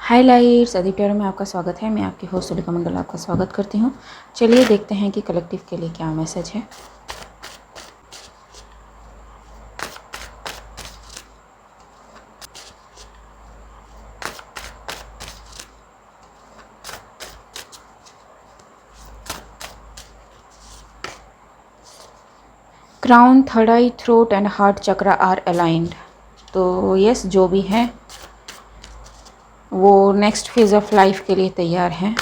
हाय lights, Aditya में आपका स्वागत है। मैं आपकी होस्ट सुलिका मंडल आपका स्वागत करती हूँ। चलिए देखते हैं कि कलेक्टिव के लिए क्या मैसेज है। Crown, third eye, throat and heart chakra are aligned. तो यस, जो भी है वो नेक्स्ट फेज़ ऑफ लाइफ के लिए तैयार हैं।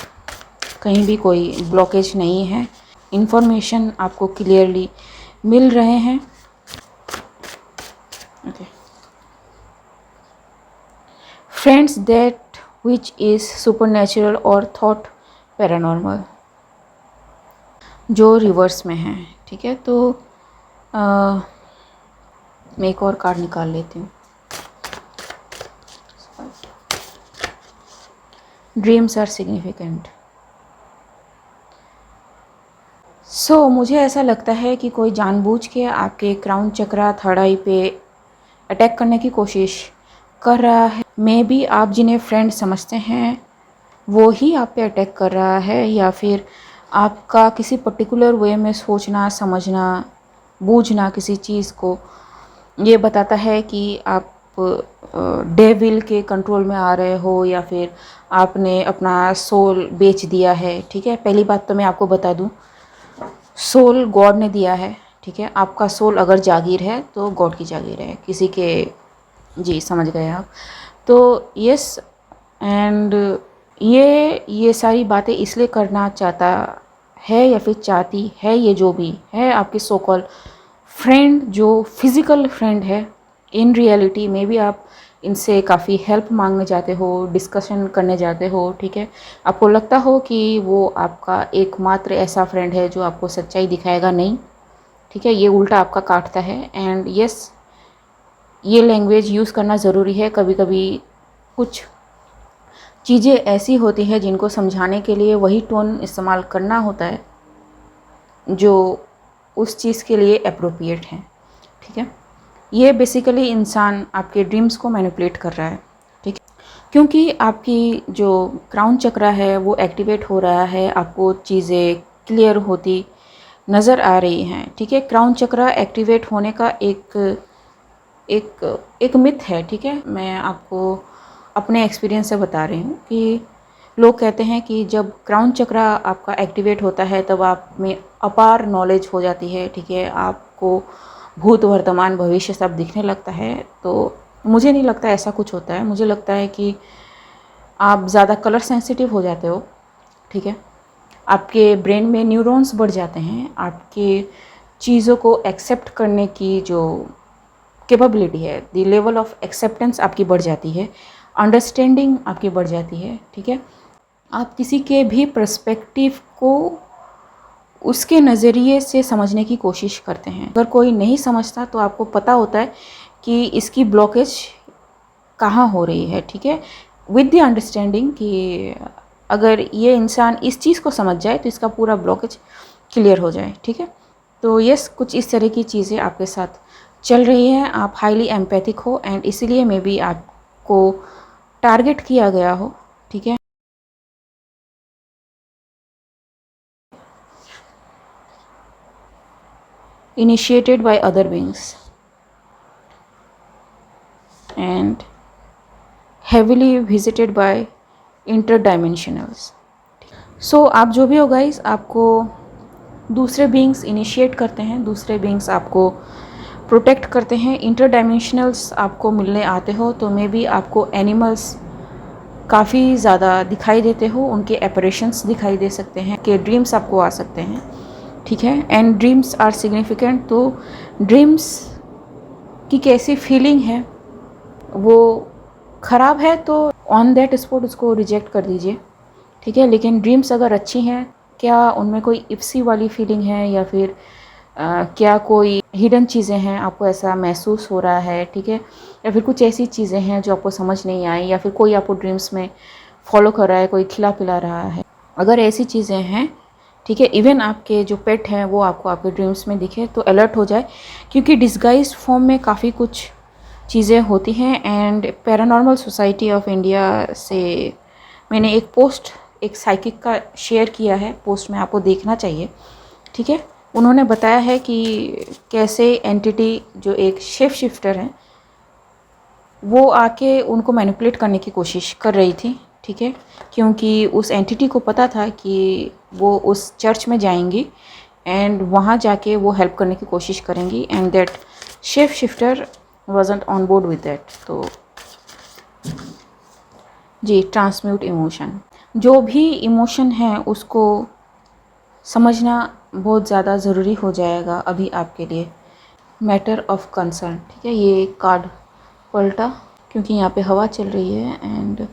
कहीं भी कोई ब्लॉकेज नहीं है। इन्फॉर्मेशन आपको क्लियरली मिल रहे हैं। Okay, friends that which is supernatural और थॉट पैरानॉर्मल, जो रिवर्स में है। ठीक है, तो मैं एक और कार्ड निकाल लेती हूँ। Dreams are significant. सो मुझे ऐसा लगता है कि कोई जानबूझ के आपके क्राउन चक्रा, थर्ड आई पे अटैक करने की कोशिश कर रहा है। मे बी आप जिन्हें फ्रेंड समझते हैं वो ही आप पे अटैक कर रहा है, या फिर आपका किसी पर्टिकुलर वे में सोचना, समझना, बूझना किसी चीज़ को ये बताता है कि आप डेविल के कंट्रोल में आ रहे हो, या फिर आपने अपना सोल बेच दिया है। ठीक है, पहली बात तो मैं आपको बता दूं, सोल गॉड ने दिया है। ठीक है, आपका सोल अगर जागीर है तो गॉड की जागीर है, किसी के, जी समझ गए आप। तो यस, एंड ये सारी बातें इसलिए करना चाहता है या फिर चाहती है, ये जो भी है आपके सो कॉल फ्रेंड, जो फिज़िकल फ्रेंड है, इन रियलिटी में भी आप इनसे काफ़ी हेल्प मांगने जाते हो, डिस्कशन करने जाते हो। ठीक है, आपको लगता हो कि वो आपका एकमात्र ऐसा फ्रेंड है जो आपको सच्चाई दिखाएगा नहीं। ठीक है, ये उल्टा आपका काटता है। एंड यस, ये लैंग्वेज यूज़ करना ज़रूरी है। कभी कभी कुछ चीज़ें ऐसी होती हैं जिनको समझाने के लिए वही टोन इस्तेमाल करना होता है जो उस चीज़ के लिए अप्रोप्रिएट है। ठीक है, ये बेसिकली इंसान आपके ड्रीम्स को मैनिपुलेट कर रहा है। ठीक है, क्योंकि आपकी जो क्राउन चक्रा है वो एक्टिवेट हो रहा है, आपको चीज़ें क्लियर होती नज़र आ रही हैं। ठीक है, क्राउन चक्रा एक्टिवेट होने का एक एक एक मिथ है। ठीक है, मैं आपको अपने एक्सपीरियंस से बता रही हूँ कि लोग कहते हैं कि जब क्राउन चक्रा आपका एक्टिवेट होता है तब आप में अपार नॉलेज हो जाती है। ठीक है, आपको भूत, वर्तमान, भविष्य सब दिखने लगता है। तो मुझे नहीं लगता ऐसा कुछ होता है। मुझे लगता है कि आप ज़्यादा कलर सेंसिटिव हो जाते हो। ठीक है, आपके ब्रेन में न्यूरॉन्स बढ़ जाते हैं, आपके चीज़ों को एक्सेप्ट करने की जो कैपेबिलिटी है, द लेवल ऑफ एक्सेप्टेंस आपकी बढ़ जाती है, अंडरस्टैंडिंग आपकी बढ़ जाती है। ठीक है, आप किसी के भी पर्सपेक्टिव को उसके नज़रिए से समझने की कोशिश करते हैं। अगर कोई नहीं समझता तो आपको पता होता है कि इसकी ब्लॉकेज कहाँ हो रही है। ठीक है, विद द अंडरस्टैंडिंग कि अगर ये इंसान इस चीज़ को समझ जाए तो इसका पूरा ब्लॉकेज क्लियर हो जाए। ठीक है, तो यस, कुछ इस तरह की चीज़ें आपके साथ चल रही हैं। आप हाईली एम्पैथिक हो एंड इसीलिए मे बी आपको टारगेट किया गया हो। ठीक है, initiated by other beings and heavily visited by interdimensionals. सो आप जो भी हो गाइस, आपको दूसरे बींग्स इनिशिएट करते हैं, दूसरे बींग्स आपको प्रोटेक्ट करते हैं, इंटरडाइमेंशनल्स आपको मिलने आते हो। तो मे बी आपको एनिमल्स काफ़ी ज़्यादा दिखाई देते हो, उनके एपरेशंस दिखाई दे सकते हैं, के ड्रीम्स आपको आ सकते हैं। ठीक है, एंड ड्रीम्स आर सिग्निफिकेंट। तो ड्रीम्स की कैसी फीलिंग है, वो ख़राब है तो ऑन दैट स्पॉट उसको रिजेक्ट कर दीजिए। ठीक है, लेकिन ड्रीम्स अगर अच्छी हैं, क्या उनमें कोई इप्सी वाली फीलिंग है, या फिर क्या कोई हिडन चीज़ें हैं, आपको ऐसा महसूस हो रहा है। ठीक है, या फिर कुछ ऐसी चीज़ें हैं जो आपको समझ नहीं आई, या फिर कोई आपको ड्रीम्स में फॉलो कर रहा है, कोई खिला पिला रहा है, अगर ऐसी चीज़ें हैं। ठीक है, इवन आपके जो पेट हैं वो आपको आपके ड्रीम्स में दिखे तो अलर्ट हो जाए, क्योंकि डिस्गाइज फॉर्म में काफ़ी कुछ चीज़ें होती हैं। And paranormal society of India से मैंने एक पोस्ट एक साइकिक का शेयर किया है, पोस्ट में आपको देखना चाहिए, ठीक है। उन्होंने बताया है कि कैसे एंटिटी जो एक शेप शिफ्टर है वो आके उनको मैनिपुलेट करने की कोशिश कर रही थी, ठीक है, क्योंकि उस एंटिटी को पता था कि वो उस चर्च में जाएंगी एंड वहाँ जाके वो हेल्प करने की कोशिश करेंगी and that shape shifter wasn't on board with that. तो जी, ट्रांसम्यूट इमोशन, जो भी इमोशन है उसको समझना बहुत ज़्यादा ज़रूरी हो जाएगा अभी आपके लिए। मैटर ऑफ कंसर्न, ठीक है, ये कार्ड पलटा क्योंकि यहाँ पे हवा चल रही है एंड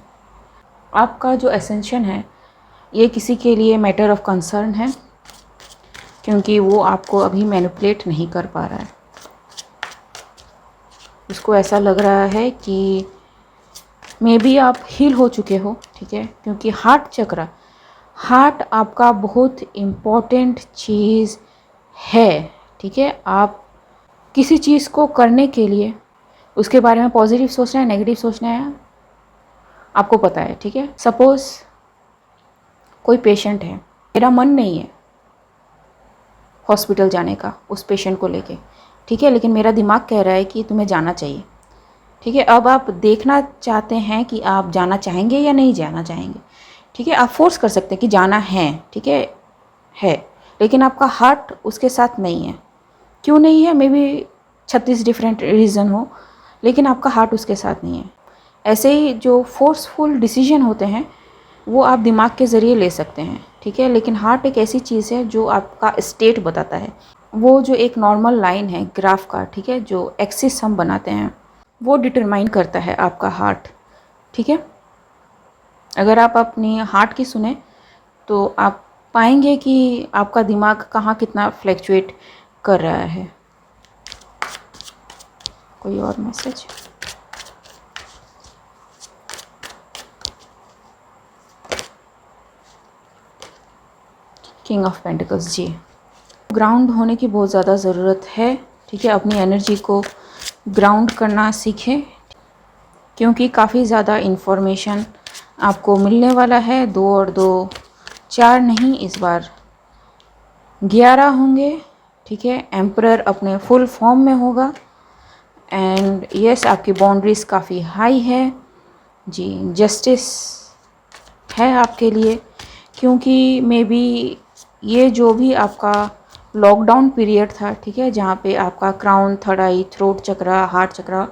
आपका जो एसेंशन है ये किसी के लिए मैटर ऑफ कंसर्न है क्योंकि वो आपको अभी मैनिपुलेट नहीं कर पा रहा है। उसको ऐसा लग रहा है कि मे बी आप हील हो चुके हो, ठीक है, क्योंकि हार्ट चक्र, हार्ट आपका बहुत इम्पॉर्टेंट चीज़ है, ठीक है। आप किसी चीज़ को करने के लिए उसके बारे में पॉजिटिव सोचना है, नेगेटिव सोचना है, आपको पता है, ठीक है। सपोज़ कोई पेशेंट है, मेरा मन नहीं है हॉस्पिटल जाने का उस पेशेंट को लेके, ठीक है, लेकिन मेरा दिमाग कह रहा है कि तुम्हें जाना चाहिए, ठीक है। अब आप देखना चाहते हैं कि आप जाना चाहेंगे या नहीं जाना चाहेंगे, ठीक है। आप फोर्स कर सकते हैं कि जाना है, ठीक है, लेकिन आपका हार्ट उसके साथ नहीं है। क्यों नहीं है? मे बी 36 डिफरेंट रीज़न हो, लेकिन आपका हार्ट उसके साथ नहीं है। ऐसे ही जो फोर्सफुल डिसीजन होते हैं वो आप दिमाग के ज़रिए ले सकते हैं, ठीक है, लेकिन हार्ट एक ऐसी चीज़ है जो आपका स्टेट बताता है। वो जो एक नॉर्मल लाइन है ग्राफ का, ठीक है, जो एक्सिस हम बनाते हैं वो डिटरमाइन करता है आपका हार्ट, ठीक है। अगर आप अपनी हार्ट की सुने तो आप पाएंगे कि आपका दिमाग कहाँ कितना फ्लैक्चुएट कर रहा है। कोई और मैसेज? किंग ऑफ पेंटिकल्स, जी, ग्राउंड होने की बहुत ज़्यादा ज़रूरत है, ठीक है। अपनी एनर्जी को ग्राउंड करना सीखें क्योंकि काफ़ी ज़्यादा इन्फॉर्मेशन आपको मिलने वाला है। 2 और 2 4 नहीं, इस बार 11 होंगे, ठीक है। एम्परर अपने फुल फॉर्म में होगा एंड यस, आपकी बाउंड्रीज काफ़ी हाई है, जी। जस्टिस है आपके लिए क्योंकि मे बी ये जो भी आपका लॉकडाउन पीरियड था, ठीक है, जहाँ पे आपका क्राउन, थर्ड आई, थ्रोट चक्र, हार्ट चक्र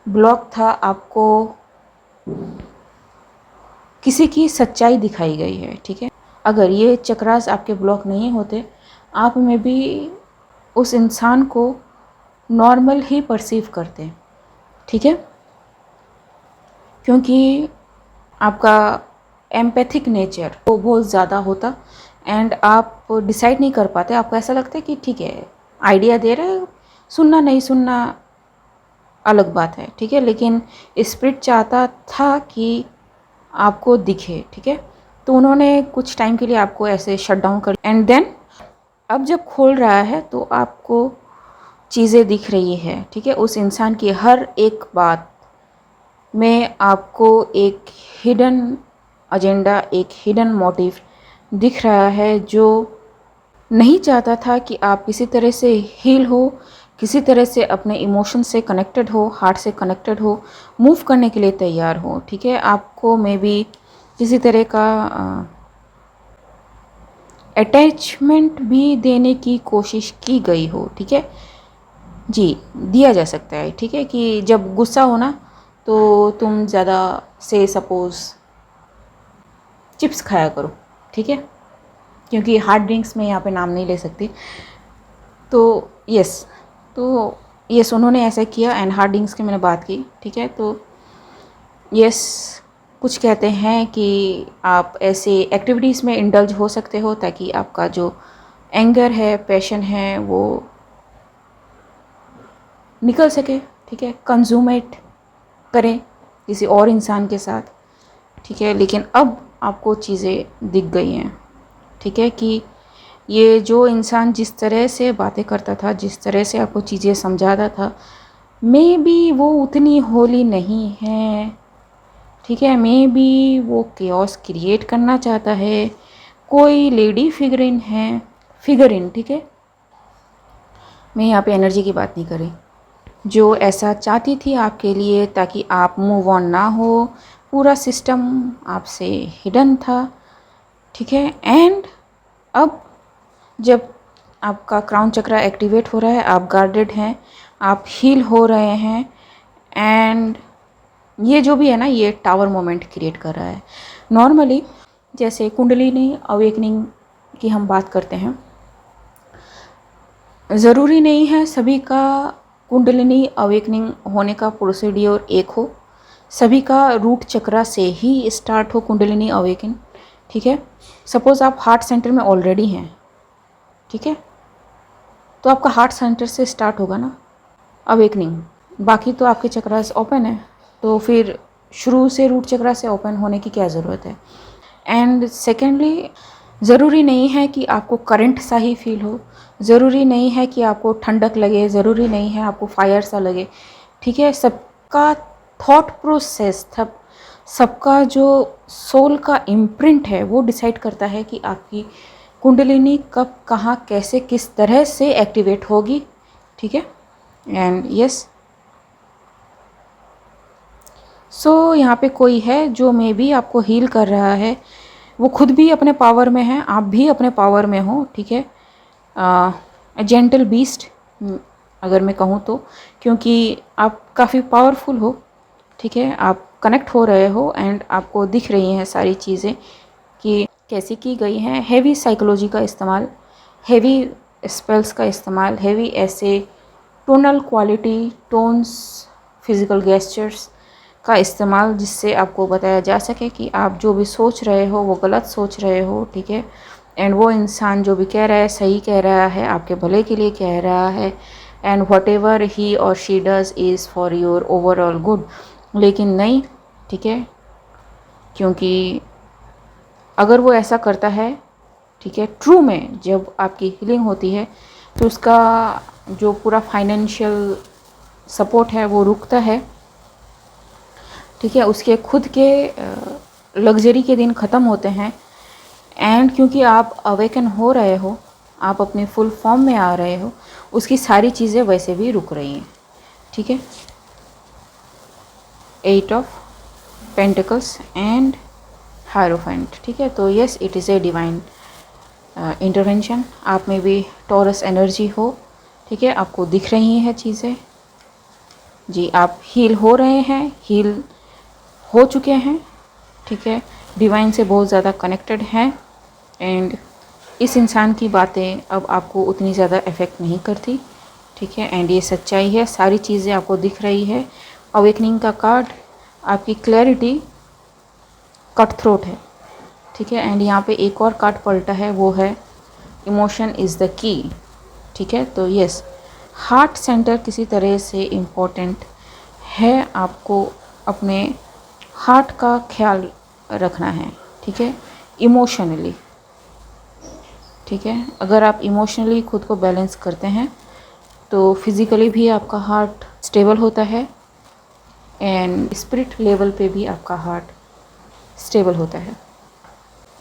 ब्लॉक था, आपको किसी की सच्चाई दिखाई गई है, ठीक है। अगर ये चक्रास आपके ब्लॉक नहीं होते, आप में भी उस इंसान को नॉर्मल ही परसीव करते, ठीक है, क्योंकि आपका एम्पैथिक नेचर वो बहुत ज़्यादा होता एंड आप डिसाइड नहीं कर पाते। आपको ऐसा लगता है कि ठीक है, आइडिया दे रहे, सुनना नहीं सुनना अलग बात है, ठीक है, लेकिन स्पिरिट चाहता था कि आपको दिखे, ठीक है। तो उन्होंने कुछ टाइम के लिए आपको ऐसे शट डाउन कर एंड देन अब जब खोल रहा है तो आपको चीज़ें दिख रही है, ठीक है। उस इंसान की हर एक बात में आपको एक हिडन एजेंडा, एक हिडन मोटिव दिख रहा है जो नहीं चाहता था कि आप किसी तरह से हील हो, किसी तरह से अपने इमोशन से कनेक्टेड हो, हार्ट से कनेक्टेड हो, मूव करने के लिए तैयार हो, ठीक है। आपको मे बी किसी तरह का अटैचमेंट भी देने की कोशिश की गई हो, ठीक है, जी, दिया जा सकता है, ठीक है, कि जब गुस्सा हो ना तो तुम ज़्यादा से सपोज़ चिप्स खाया करो, ठीक है, क्योंकि हार्ड ड्रिंक्स में यहाँ पे नाम नहीं ले सकती। तो यस उन्होंने ऐसा किया एंड हार्ड ड्रिंक्स की मैंने बात की, ठीक है। तो यस, कुछ कहते हैं कि आप ऐसे एक्टिविटीज़ में इंडल्ज हो सकते हो ताकि आपका जो एंगर है, पैशन है, वो निकल सके, ठीक है, कंज्यूमेट करें किसी और इंसान के साथ, ठीक है। लेकिन अब आपको चीज़ें दिख गई हैं, ठीक है, कि ये जो इंसान जिस तरह से बातें करता था, जिस तरह से आपको चीज़ें समझाता था, मे बी वो उतनी होली नहीं है, ठीक है। मे बी वो केओस क्रिएट करना चाहता है, कोई लेडी फिगरिन है, फिगरिन, ठीक है। मैं यहाँ पे एनर्जी की बात नहीं कर रही, जो ऐसा चाहती थी आपके लिए ताकि आप मूव ऑन ना हो, पूरा सिस्टम आपसे हिडन था, ठीक है। एंड अब जब आपका क्राउन चक्रा एक्टिवेट हो रहा है, आप गार्डेड हैं, आप हील हो रहे हैं, एंड ये जो भी है ना, ये टावर मोमेंट क्रिएट कर रहा है। नॉर्मली जैसे कुंडलिनी अवेकनिंग की हम बात करते हैं, ज़रूरी नहीं है सभी का कुंडलिनी अवेकनिंग होने का प्रोसीड्योर एक हो, सभी का रूट चक्रा से ही स्टार्ट हो कुंडलिनी अवेकन, ठीक है। सपोज़ आप हार्ट सेंटर में ऑलरेडी हैं, ठीक है, तो आपका हार्ट सेंटर से स्टार्ट होगा ना अवेकनिंग, बाकी तो आपके चक्रास ओपन है, तो फिर शुरू से रूट चक्रा से ओपन होने की क्या ज़रूरत है। एंड सेकेंडली, ज़रूरी नहीं है कि आपको करंट सा ही फील हो, ज़रूरी नहीं है कि आपको ठंडक लगे, ज़रूरी नहीं है आपको फायर सा लगे, ठीक है। सबका थॉट प्रोसेस, सबका जो सोल का इम्प्रिंट है वो डिसाइड करता है कि आपकी कुंडलिनी कब, कहाँ, कैसे, किस तरह से एक्टिवेट होगी, ठीक है। एंड यस, सो यहाँ पे कोई है जो मे बी आपको हील कर रहा है, वो खुद भी अपने पावर में है, आप भी अपने पावर में हो, ठीक है। जेंटल बीस्ट अगर मैं कहूँ तो, क्योंकि आप काफ़ी पावरफुल हो, ठीक है। आप कनेक्ट हो रहे हो एंड आपको दिख रही हैं सारी चीज़ें कि कैसी की गई हैं। हेवी साइकोलॉजी का इस्तेमाल, हेवी स्पेल्स का इस्तेमाल, हेवी ऐसे tonal quality, tones, physical gestures का इस्तेमाल, जिससे आपको बताया जा सके कि आप जो भी सोच रहे हो वो गलत सोच रहे हो, ठीक है। एंड वो इंसान जो भी कह रहा है सही कह रहा है, आपके भले के लिए कह रहा है, एंड वट एवर ही और she does is for your overall good. लेकिन नहीं, ठीक है, क्योंकि अगर वो ऐसा करता है, ठीक है, ट्रू में जब आपकी हीलिंग होती है तो उसका जो पूरा फाइनेंशियल सपोर्ट है वो रुकता है, ठीक है। उसके खुद के लग्जरी के दिन ख़त्म होते हैं, एंड क्योंकि आप अवेकन हो रहे हो, आप अपने फुल फॉर्म में आ रहे हो, उसकी सारी चीज़ें वैसे भी रुक रही हैं, ठीक है। 8 ऑफ पेंटिकल्स एंड हायरोफेंट, ठीक है। तो yes, it is a divine intervention. आप में भी टॉरस एनर्जी हो, ठीक है, आपको दिख रही हैं चीज़ें जी, आप हील हो रहे हैं, हील हो चुके हैं, ठीक है, डिवाइन से बहुत ज़्यादा कनेक्टेड हैं, एंड इस इंसान की बातें अब आपको उतनी ज़्यादा इफ़ेक्ट नहीं करती, ठीक है। एंड ये सच्चाई है, सारी चीज़ें आपको दिख रही है। अवेकनिंग का कार्ड, आपकी क्लैरिटी कट थ्रोट है, ठीक है। एंड यहाँ पे एक और कार्ड पलटा है, वो है इमोशन इज़ द की, ठीक है। तो यस, हार्ट सेंटर किसी तरह से इम्पोर्टेंट है, आपको अपने हार्ट का ख्याल रखना है, ठीक है, इमोशनली, ठीक है। अगर आप इमोशनली खुद को बैलेंस करते हैं तो फिज़िकली भी आपका हार्ट स्टेबल होता है, एंड स्पिरिट लेवल पे भी आपका हार्ट स्टेबल होता है।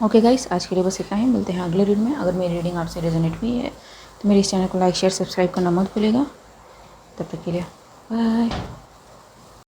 ओके गाइस, आज के लिए बस इतना ही, मिलते हैं अगले रीड में। अगर मेरी रीडिंग आपसे रेजोनेट हुई है तो मेरे इस चैनल को लाइक, शेयर, सब्सक्राइब करना मत भूलिएगा। तब तक के लिए बाय।